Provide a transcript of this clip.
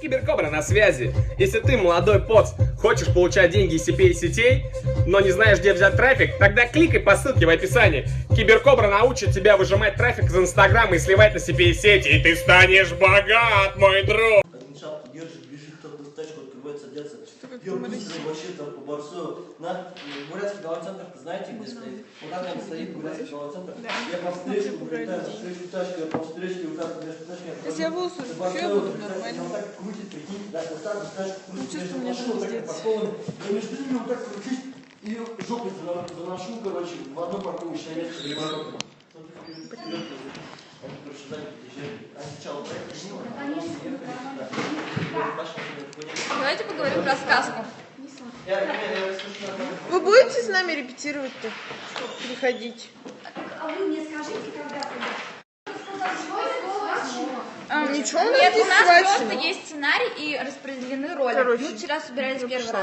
Киберкобра на связи. Если ты, молодой поц, хочешь получать деньги из CPA-сетей, но не знаешь, где взять трафик, тогда кликай по ссылке в описании. Киберкобра научит тебя выжимать трафик из Инстаграма и сливать на CPA-сети, и ты станешь богат, мой друг. Один шапку держит, бежит, кто-то тачку открывает, садится. Я быстро вообще там по Барсу. На Бурятский галоцентр, знаете, где стоит? Вот так там стоит Бурятский галоцентр. Я по встречку улетаю, встречу тачку, я по встречке вот так между тачками. Если я волосы распущу, я буду нормально. Вот так крутит, прикинь, да, вот так вот тачку крутит, между мне машин, вот так пиздец. по колам. Я между ними вот так крутись и жопой заношу, короче, в одно парковочное место для ворот. Они, короче, сзади подъезжали. Они сначала проехали мимо, а потом ехали. Давайте поговорим про сказку. Вы будете с нами репетировать-то? Приходить. А вы мне скажите, когда Ничего, Нет, у нас схвачено. просто есть сценарий и распределены роли. Короче, Мы вчера собирались первый раз.